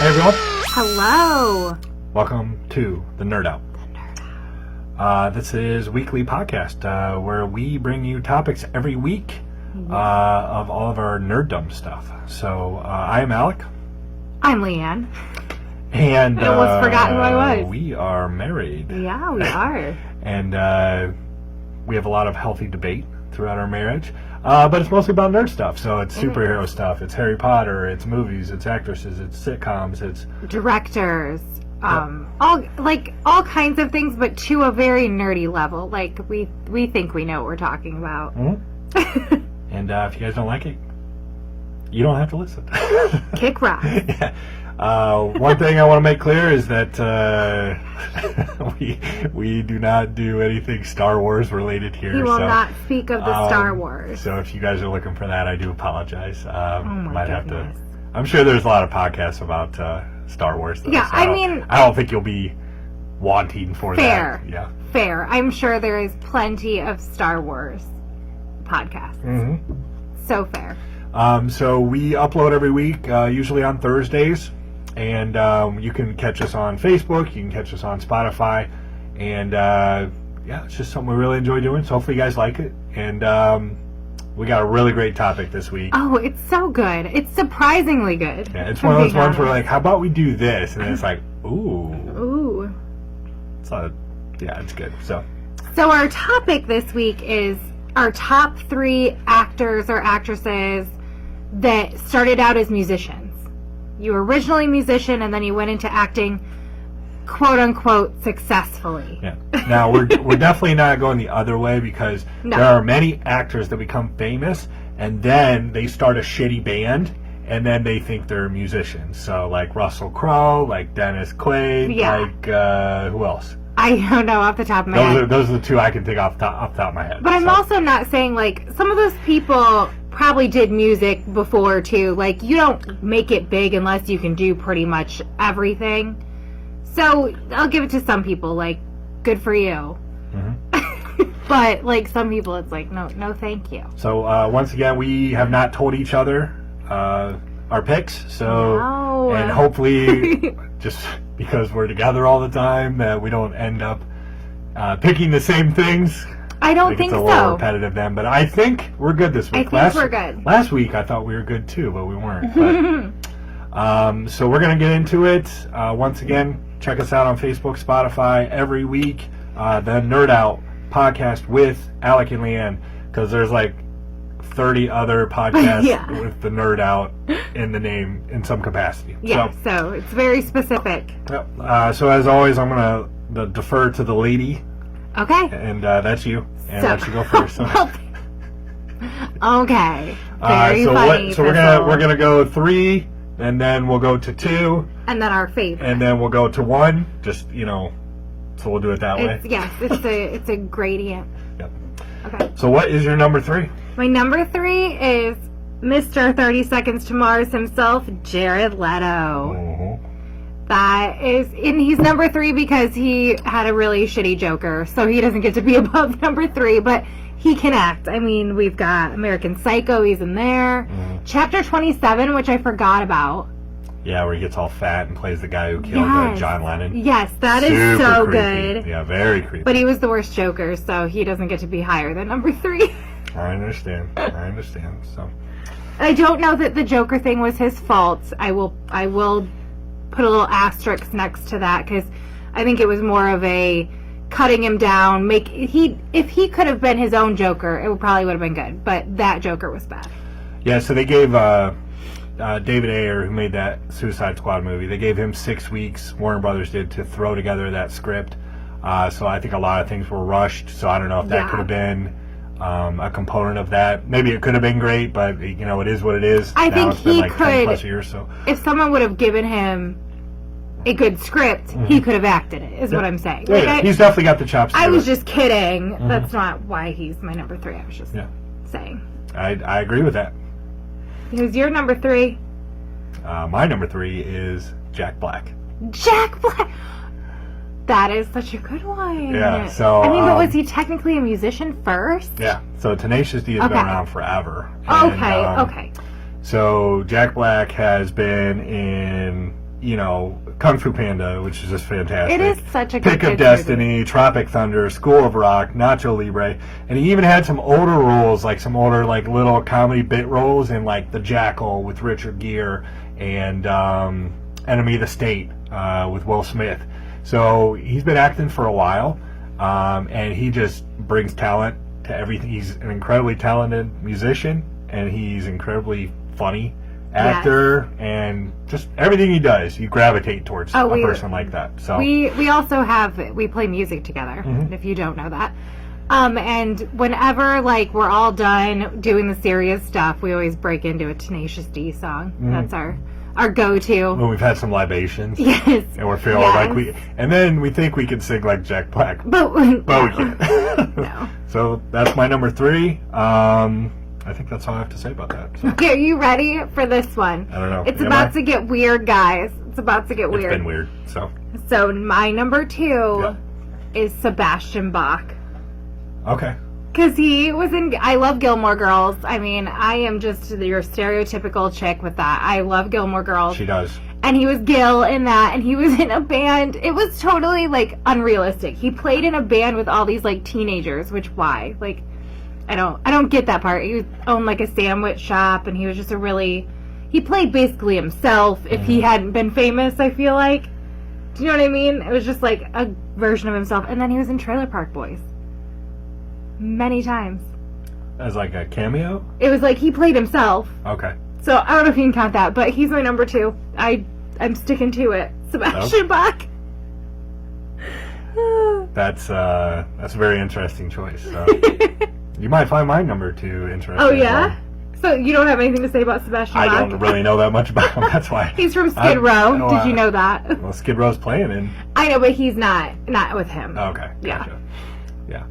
Hey everyone. Hello. Welcome to The Nerd Out. This is a weekly podcast where we bring you topics every week of all of our nerddom stuff. So I am Alec. I'm Leanne. And I almost forgotten who I was. We are married. Yeah, we are. And we have a lot of healthy debate throughout our marriage. But it's mostly about nerd stuff. So it's superhero stuff. It's Harry Potter. It's movies. It's actresses. It's sitcoms. It's directors. All kinds of things, but to a very nerdy level. Like we think we know what we're talking about. Mm-hmm. And if you guys don't like it, you don't have to listen. Kick rocks. Yeah. One thing I want to make clear is that we do not do anything Star Wars related here. He will not speak of the Star Wars. So if you guys are looking for that, I do apologize. My have goodness. to. I'm sure there's a lot of podcasts about Star Wars. Though, Yeah, so I mean, I don't think you'll be wanting for fair. that. Yeah, fair. I'm sure there is plenty of Star Wars podcasts. Mm-hmm. So fair. So we upload every week, usually on Thursdays. And you can catch us on Facebook. You can catch us on Spotify. And, it's just something we really enjoy doing. So hopefully you guys like it. And we got a really great topic this week. Oh, it's so good. It's surprisingly good. Yeah, it's one of those ones where, like, how about we do this? And then it's like, ooh. Ooh. It's good. So our topic this week is our top 3 actors or actresses that started out as musicians. You were originally a musician, and then you went into acting, quote-unquote, successfully. Yeah. Now, we're definitely not going the other way, because there are many actors that become famous, and then they start a shitty band, and then they think they're musicians. So, like Russell Crowe, like Dennis Quaid, like, who else? I don't know off the top of my head. Those are the 2 I can think off the top of my head. But I'm also not saying, like, some of those people probably did music before, too. Like, you don't make it big unless you can do pretty much everything. So, I'll give it to some people, like, good for you. Mm-hmm. But, like, some people, it's like, no, thank you. So, once again, we have not told each other our picks, so, and hopefully, just because we're together all the time, that we don't end up picking the same things. I don't think so. It's a little repetitive then, but I think we're good this week. I think we're good. Last week I thought we were good too, but we weren't. But, so we're going to get into it. Once again, check us out on Facebook, Spotify, every week. The Nerd Out podcast with Alec and Leanne, because there's like 30 other podcasts with the Nerd Out in the name in some capacity. Yeah, so it's very specific. So as always, I'm going to defer to the lady. Okay. And that's you. And let you go first. So. Okay. Very funny. So we're gonna go 3, and then we'll go to 2, and then our favorite, and then we'll go to 1. Just so we'll do it that way. Yes, it's a gradient. Yep. Okay. So what is your number 3? My number 3 is Mr. 30 Seconds to Mars himself, Jared Leto. Mm-hmm. And he's number 3 because he had a really shitty Joker, so he doesn't get to be above number 3, but he can act. I mean, we've got American Psycho, he's in there. Mm-hmm. Chapter 27, which I forgot about. Yeah, where he gets all fat and plays the guy who killed John Lennon. Yes, that is so good. Yeah, very creepy. But he was the worst Joker, so he doesn't get to be higher than number 3. I understand. So I don't know that the Joker thing was his fault. I will put a little asterisk next to that, because I think it was more of a cutting him down. If he could have been his own Joker, it probably would have been good. But that Joker was bad. Yeah, so they gave David Ayer, who made that Suicide Squad movie, they gave him 6 weeks. Warner Brothers did, to throw together that script. So I think a lot of things were rushed. So I don't know if that could have been a component of that. Maybe it could have been great, but it is what it is. I think he could. 10+ years, so. If someone would have given him a good script, he could have acted it, is what I'm saying. He's definitely got the chops. I was just kidding. Mm-hmm. That's not why he's my number 3. I was just saying. I agree with that. Who's your number 3? My number 3 is Jack Black. Jack Black! That is such a good one. Yeah, so... I mean, but was he technically a musician first? Yeah, so Tenacious D has been around forever. And, okay. So Jack Black has been in, Kung Fu Panda, which is just fantastic. It is such a good Pick of kids Destiny, movie. Tropic Thunder, School of Rock, Nacho Libre, and he even had some older roles, like some older little comedy bit roles in The Jackal with Richard Gere and Enemy of the State with Will Smith. So he's been acting for a while, and he just brings talent to everything. He's an incredibly talented musician, and he's incredibly funny actor, and just everything he does, you gravitate towards a person like that. So we also we play music together, if you don't know that. And whenever we're all done doing the serious stuff, we always break into a Tenacious D song. That's our go-to. When we've had some libations, yes, and we're feeling and then we think we can sing like Jack Black, but we can't. No. So that's my number 3. I think that's all I have to say about that. So. Okay, are you ready for this one? I don't know. It's about to get weird, guys. It's about to get weird. It's been weird. So my number 2 is Sebastian Bach. Okay. Because he was in... I love Gilmore Girls. I mean, I am just your stereotypical chick with that. I love Gilmore Girls. She does. And he was Gil in that, and he was in a band. It was totally, unrealistic. He played in a band with all these, teenagers, which why? I don't get that part. He owned a sandwich shop, and he was just he played basically himself if he hadn't been famous, I feel like. Do you know what I mean? It was just a version of himself. And then he was in Trailer Park Boys. Many times. As a cameo? It was he played himself. Okay. So I don't know if you can count that, but he's my number 2. I'm sticking to it. Sebastian Bach. That's a very interesting choice. So. You might find my number 2 interesting. Oh, yeah? So you don't have anything to say about Sebastian Bach? I don't really know that much about him. That's why. He's from Skid Row. Did you know that? Well, Skid Row's playing in. I know, but he's not with him. Okay. Gotcha. Yeah.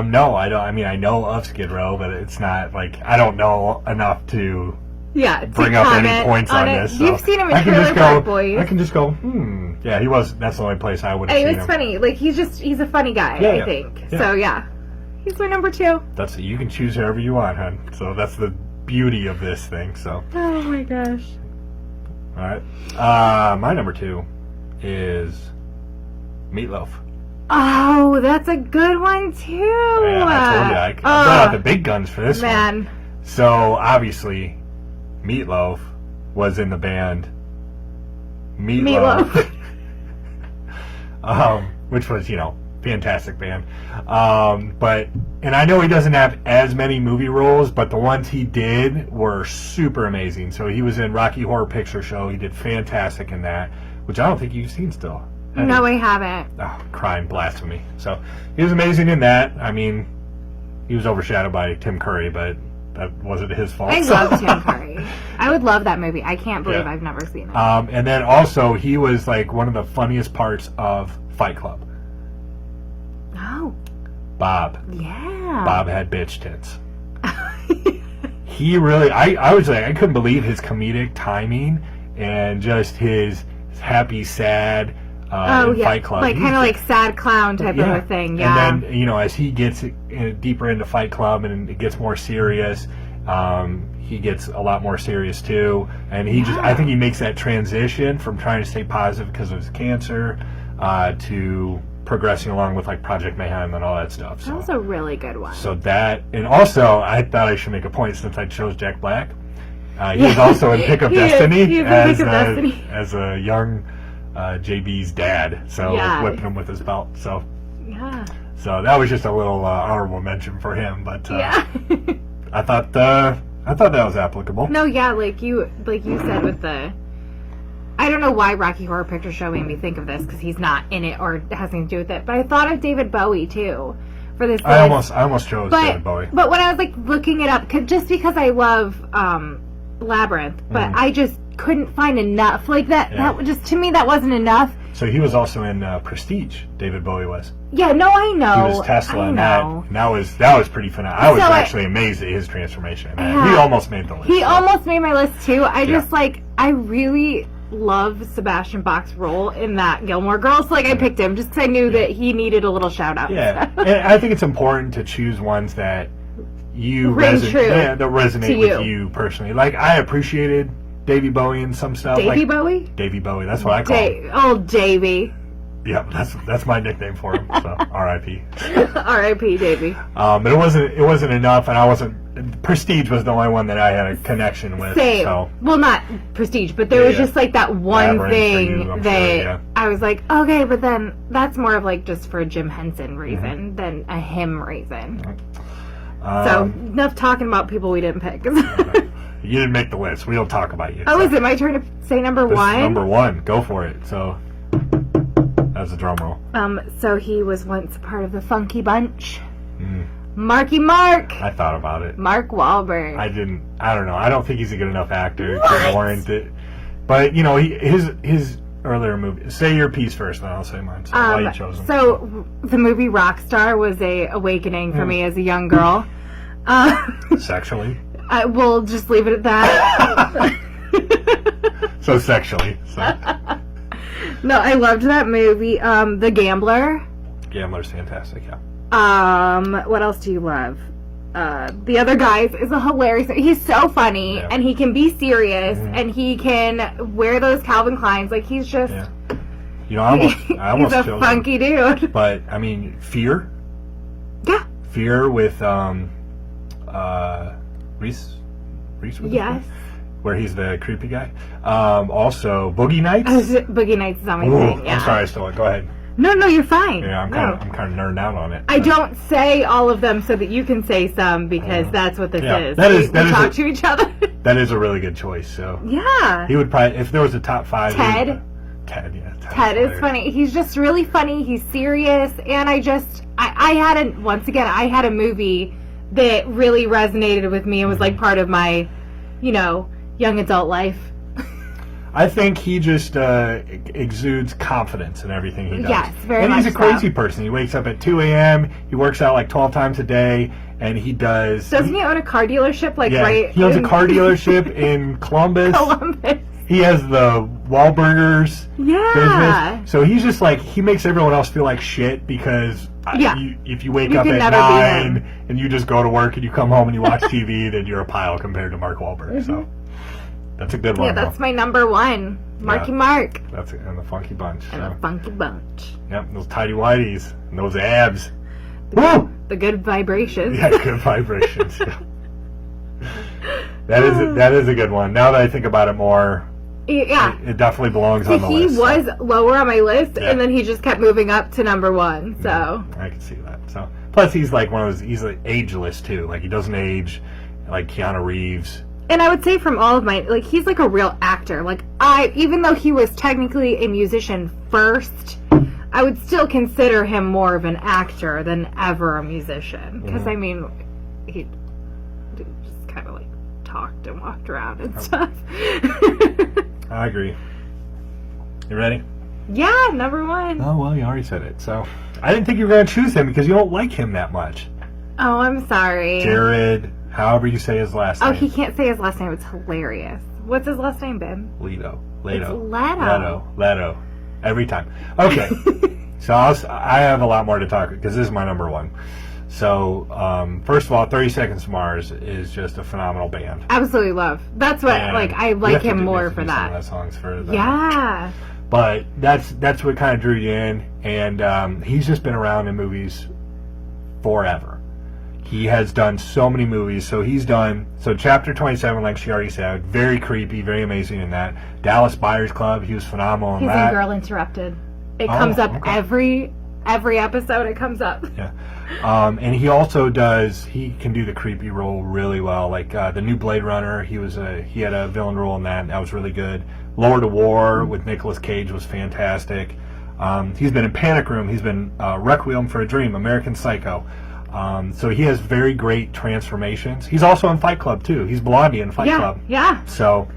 No, I don't. I mean, I know of Skid Row, but it's not I don't know enough to bring up any points on this. So you've seen him in Trailer Park Boys. I can just go, Yeah, he was. That's the only place I would have seen him. It's funny. he's a funny guy, I think. Yeah. So, yeah. He's my number 2. You can choose whoever you want, hon. So that's the beauty of this thing. So. Oh my gosh. All right. My number 2 is Meatloaf. Oh, that's a good one too. Yeah, I told you I brought out the big guns for this one. So obviously, Meatloaf was in the band Meatloaf. Which was fantastic band. And I know he doesn't have as many movie roles, but the ones he did were super amazing. So he was in Rocky Horror Picture Show. He did fantastic in that, which I don't think you've seen still. No, I haven't. Oh, crime, blasphemy. So he was amazing in that. I mean, he was overshadowed by Tim Curry, but that wasn't his fault. I love Tim Curry. I would love that movie. I can't believe I've never seen it. And then also, he was one of the funniest parts of Fight Club. Oh. Bob. Yeah. Bob had bitch tits. He really, I was I couldn't believe his comedic timing and just his happy, sad Fight Club. Kind of sad clown type of a thing, yeah. And then, as he gets deeper into Fight Club and it gets more serious, he gets a lot more serious too. And I think he makes that transition from trying to stay positive because of his cancer to progressing along with Project Mayhem and all that stuff. So that was a really good one. So that, and also I thought I should make a point since I chose Jack Black. He was also in Pick of Destiny as a young JB's dad, so whipping him with his belt. So so that was just a little honorable mention for him. But I thought that was applicable. No, like you said with the. I don't know why Rocky Horror Picture Show made me think of this because he's not in it or has nothing to do with it. But I thought of David Bowie too for this. I almost chose David Bowie. But when I was looking it up, just because I love Labyrinth, but I just couldn't find enough that. Yeah. That just to me that wasn't enough. So he was also in Prestige. David Bowie was. Yeah, no, I know. He was Tesla in that. And that was pretty phenomenal. I was actually amazed at his transformation. Yeah. He almost made the list. He almost made my list too. I just I really love Sebastian Bach's role in that Gilmore Girls. So, I picked him just because I knew that he needed a little shout out. Yeah, and I think it's important to choose ones that you resonate with you personally. I appreciated Davey Bowie and some stuff. Davey Bowie? Davey Bowie. That's what I call him. Old Davey. Yep, that's my nickname for him. So R.I.P. R.I.P. Davey. But it wasn't enough, and I wasn't. Prestige was the only one that I had a connection with. Same. So. Well, not Prestige, but there was just like that one thing that I was like, okay, but then that's more of like just for a Jim Henson reason than a him reason. So enough talking about people we didn't pick. You didn't make the list. We don't talk about you. Oh, is it my turn to say number this one? Is number one. Go for it. So that's a drum roll. So he was once a part of the Funky Bunch. Marky Mark. I thought about it. Mark Wahlberg. I don't know. I don't think he's a good enough actor to warrant it. But you know, his earlier movie. Say your piece first, then I'll say mine. So why you chose him? So the movie Rockstar was a awakening for me as a young girl. Sexually. We'll just leave it at that. So sexually. So. No, I loved that movie. The Gambler. Gambler's fantastic. Yeah. What else do you love? The Other Guys is a hilarious. He's so funny, and he can be serious, and he can wear those Calvin Kleins. Like he's just. Yeah. You know, I almost he's a funky dude. But I mean, Fear. Yeah. Fear with Reese. Yes. Where he's the creepy guy. Also, Boogie Nights. Boogie Nights is on my thing. Yeah. I'm sorry, I stole it. Go ahead. No, you're fine. Yeah, I'm kind of nerding out on it. I don't say all of them so that you can say some because that's what this is. We talk to each other. That is a really good choice. So yeah, he would probably, if there was a top five. Ted, yeah. Ted is funny. He's just really funny. He's serious, and I had a movie that really resonated with me and was like part of my, young adult life. I think he just exudes confidence in everything he does. Yes, very much. And he's a crazy person. He wakes up at 2 a.m., he works out like 12 times a day, and he does... Doesn't he own a car dealership? He owns a car dealership in Columbus. He has the Wahlburgers business. So he's just like, he makes everyone else feel like shit because if you wake up at 9 and you just go to work and you come home and you watch TV, then you're a pile compared to Mark Wahlberg. So... That's a good one. Yeah, that's my number one. Marky Mark. That's it. And the Funky Bunch. And the Funky Bunch. Yep, those tidy whities and those abs. Woo! The good vibrations. Yeah, good vibrations. That is a good one. Now that I think about it more, it definitely belongs on the list. He was lower on my list, and then he just kept moving up to number one. So I can see that. So plus, he's like one of those. He's like ageless too. Like he doesn't age, like Keanu Reeves. And I would say from all of my, he's like a real actor. Even though he was technically a musician first, I would still consider him more of an actor than ever a musician. Because, he just kind of talked and walked around and stuff. I agree. You ready? Yeah, number one. Oh, well, you already said it. So, I didn't think you were going to choose him because you don't like him that much. Oh, I'm sorry. Jared... However you say his last name. Oh, he can't say his last name. It's hilarious. What's his last name, Ben? Leto. It's Leto. Every time. Okay. So I have a lot more to talk because this is my number one. So, first of all, 30 Seconds to Mars is just a phenomenal band. Absolutely love. That's what, I like him more for that. Some of the songs for them. Yeah. But that's what kind of drew you in. And he's just been around in movies forever. He has done so many movies. So Chapter 27, like she already said, very creepy, very amazing in that. Dallas Buyers Club, he was phenomenal in that. He's in Girl Interrupted. It comes up every episode. It comes up. Yeah, and he also he can do the creepy role really well. Like the new Blade Runner, he had a villain role in that. And that was really good. Lower to War with Nicolas Cage was fantastic. He's been in Panic Room. He's been Requiem for a Dream, American Psycho. So he has very great transformations. He's also in Fight Club too. He's Blondie in Fight Club. Yeah. So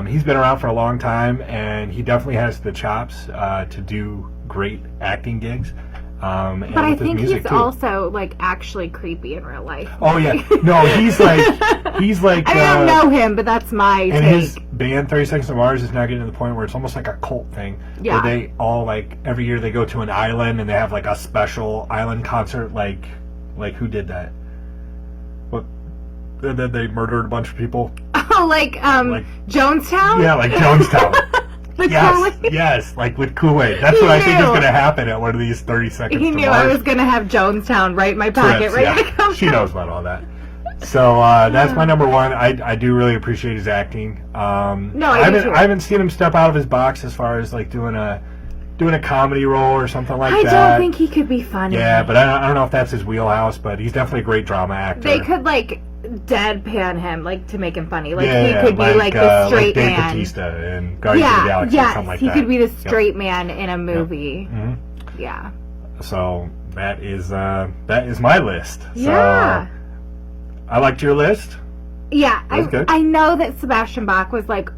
he's been around for a long time, and he definitely has the chops to do great acting gigs. But I think he's also actually creepy in real life. Oh yeah, no, he's like. I don't know him, but that's my take. His band 30 Seconds to Mars is now getting to the point where it's almost like a cult thing. Yeah. Where they all every year they go to an island and they have a special island concert. Like who did that? What And then they murdered a bunch of people. Oh, like Jonestown? Yeah, like Jonestown. Yes, yes, like with Kool-Aid. That's what I think is going to happen at one of these 30 seconds. He knew I was going to have Jonestown right in my pocket, ready to come. She knows about all that. So that's my number one. I do really appreciate his acting. I haven't seen him step out of his box as far as like doing a comedy role or something like that. I don't think he could be funny. Yeah, but I don't know if that's his wheelhouse. But he's definitely a great drama actor. They could like deadpan him, like to make him funny. Like he could be like the straight like Dave man. Bautista in Guardians of the Galaxy or something like that. He could be the straight man in a movie. Yep. Mm-hmm. Yeah. So that is my list. Yeah. So I liked your list. Yeah, I know that Sebastian Bach was like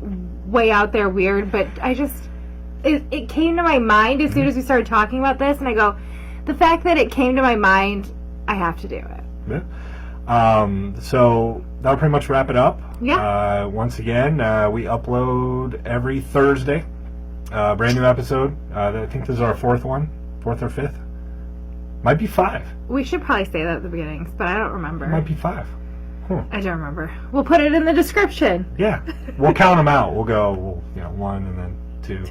way out there weird, but it came to my mind as soon as we started talking about this, and I go, the fact that it came to my mind, I have to do it. Yeah. So that'll pretty much wrap it up. Yeah. Once again, we upload every Thursday, brand new episode. I think this is our fourth or fifth. Might be 5. We should probably say that at the beginning, but I don't remember. It might be 5. I don't remember. We'll put it in the description. Yeah. We'll count them out. We'll go, 1 and then 2.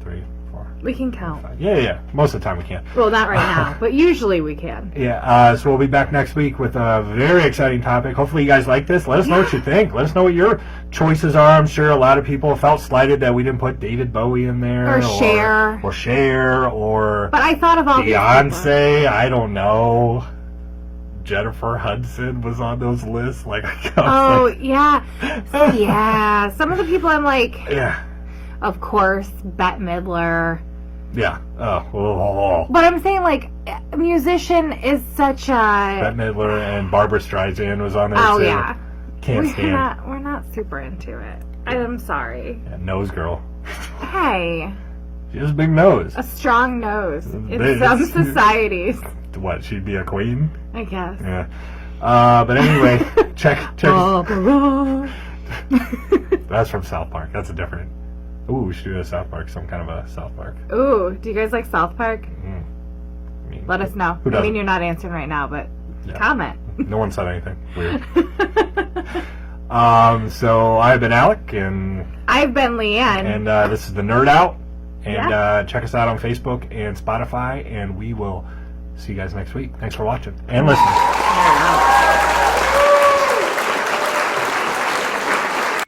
3, 4. We can count. 5. Yeah. Most of the time we can. Well, not right now, but usually we can. Yeah. So we'll be back next week with a very exciting topic. Hopefully you guys like this. Let us know what you think. Let us know what your choices are. I'm sure a lot of people felt slighted that we didn't put David Bowie in there. Or Cher. But I thought of all Beyonce. I don't know. Jennifer Hudson was on those lists. Yeah. Yeah. Some of the people I'm like... Yeah. Of course, Bette Midler. Yeah. Oh. But I'm saying, like, a musician is such a... Bette Midler and Barbara Streisand was on there, too. Yeah. Can't stand. We're not super into it. I'm sorry. Yeah, nose girl. Hey. She has a big nose. A strong nose. In some societies. What, she'd be a queen? I guess. Yeah. But anyway, check. That's from South Park. That's a different... Ooh, we should do a South Park, some kind of a South Park. Ooh, do you guys like South Park? Let us know. Who doesn't? I mean, you're not answering right now, but comment. No one said anything. Weird. So I've been Alec, and I've been Leanne, and this is the Nerd Out. And check us out on Facebook and Spotify, and we will see you guys next week. Thanks for watching and listening.